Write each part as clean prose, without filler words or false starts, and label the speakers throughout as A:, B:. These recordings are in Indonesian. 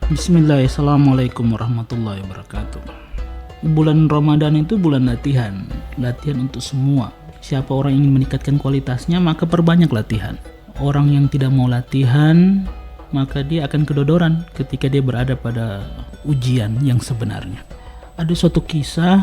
A: Bismillah, Assalamualaikum warahmatullahi wabarakatuh. Bulan Ramadan itu bulan latihan untuk semua. Siapa orang yang ingin meningkatkan kualitasnya, maka perbanyak latihan. Orang yang tidak mau latihan, maka dia akan kedodoran ketika dia berada pada ujian yang sebenarnya. Ada suatu kisah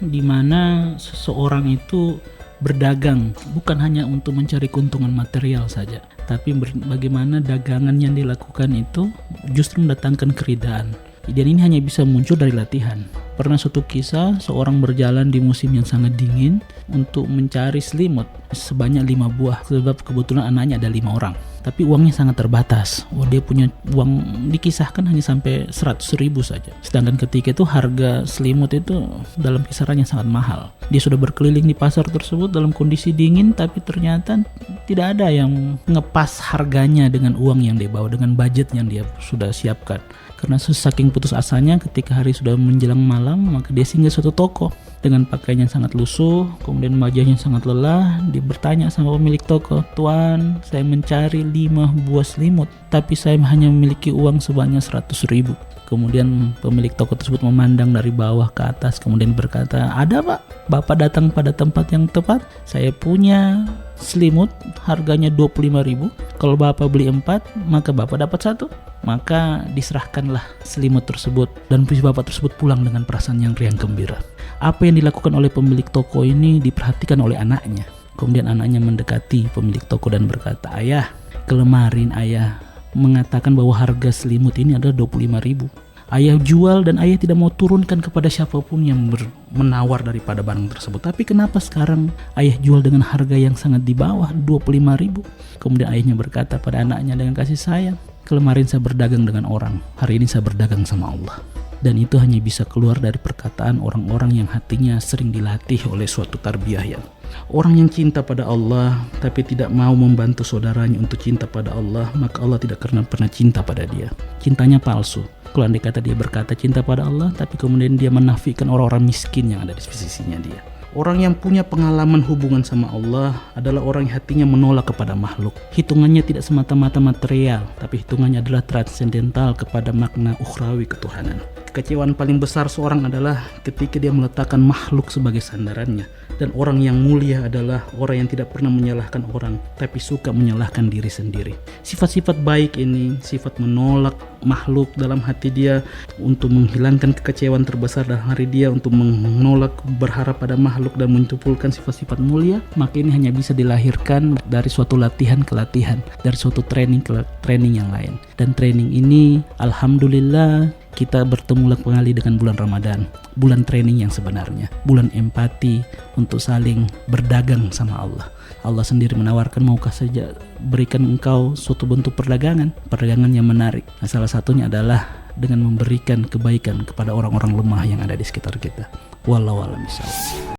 A: di mana seseorang itu berdagang bukan hanya untuk mencari keuntungan material saja, tapi bagaimana dagangan yang dilakukan itu justru mendatangkan keridaan. Dan ini hanya bisa muncul dari latihan. Pernah suatu kisah seorang berjalan di musim yang sangat dingin untuk mencari selimut sebanyak 5 buah, sebab kebetulan anaknya ada 5 orang, tapi uangnya sangat terbatas. Dia punya uang dikisahkan hanya sampai 100.000 saja, sedangkan ketika itu harga selimut itu dalam kisaran yang sangat mahal. Dia sudah berkeliling di pasar tersebut dalam kondisi dingin, tapi ternyata tidak ada yang ngepas harganya dengan uang yang dia bawa, dengan budget yang dia sudah siapkan. Karena saking putus asanya, ketika hari sudah menjelang malam, maka dia singgah suatu toko dengan pakaian yang sangat lusuh, kemudian wajahnya sangat lelah. Dia bertanya sama pemilik toko, "Tuan, saya mencari 5 buah selimut, tapi saya hanya memiliki uang sebanyak 100.000." Kemudian pemilik toko tersebut memandang dari bawah ke atas, kemudian berkata, "Ada Pak, Bapak datang pada tempat yang tepat. Saya punya selimut harganya 25.000. Kalau Bapak beli 4, maka Bapak dapat 1. Maka diserahkanlah selimut tersebut, dan bapak tersebut pulang dengan perasaan yang riang gembira. Apa yang dilakukan oleh pemilik toko ini diperhatikan oleh anaknya. Kemudian anaknya mendekati pemilik toko dan berkata, "Ayah, kemarin ayah mengatakan bahwa harga selimut ini adalah 25.000. Ayah jual dan ayah tidak mau turunkan kepada siapapun yang menawar daripada barang tersebut. Tapi kenapa sekarang ayah jual dengan harga yang sangat di bawah, 25.000? Kemudian ayahnya berkata pada anaknya dengan kasih sayang, "Kemarin saya berdagang dengan orang, hari ini saya berdagang sama Allah." Dan itu hanya bisa keluar dari perkataan orang-orang yang hatinya sering dilatih oleh suatu tarbiyah ya. Orang yang cinta pada Allah tapi tidak mau membantu saudaranya untuk cinta pada Allah, maka Allah tidak pernah cinta pada dia. Cintanya palsu. Kalau andai kata dia berkata cinta pada Allah, tapi kemudian dia menafikan orang-orang miskin yang ada di sisinya dia. Orang yang punya pengalaman hubungan sama Allah adalah orang yang hatinya menolak kepada makhluk. Hitungannya tidak semata-mata material, tapi hitungannya adalah transendental kepada makna ukhrawi ketuhanan. Kekecewaan paling besar seorang adalah ketika dia meletakkan makhluk sebagai sandarannya. Dan orang yang mulia adalah orang yang tidak pernah menyalahkan orang, tapi suka menyalahkan diri sendiri. Sifat-sifat baik ini, sifat menolak makhluk dalam hati dia, untuk menghilangkan kekecewaan terbesar dalam hari dia, untuk menolak berharap pada makhluk dan mencumpulkan sifat-sifat mulia, maka ini hanya bisa dilahirkan dari suatu latihan ke latihan, dari suatu training ke training yang lain. Dan training ini alhamdulillah kita bertemu kembali dengan bulan Ramadan, bulan training yang sebenarnya, bulan empati untuk saling berdagang sama Allah. Allah sendiri menawarkan, maukah saja berikan engkau suatu bentuk perdagangan yang menarik. Nah, salah satunya adalah dengan memberikan kebaikan kepada orang-orang lemah yang ada di sekitar kita. Wallahu a'lam bishawab.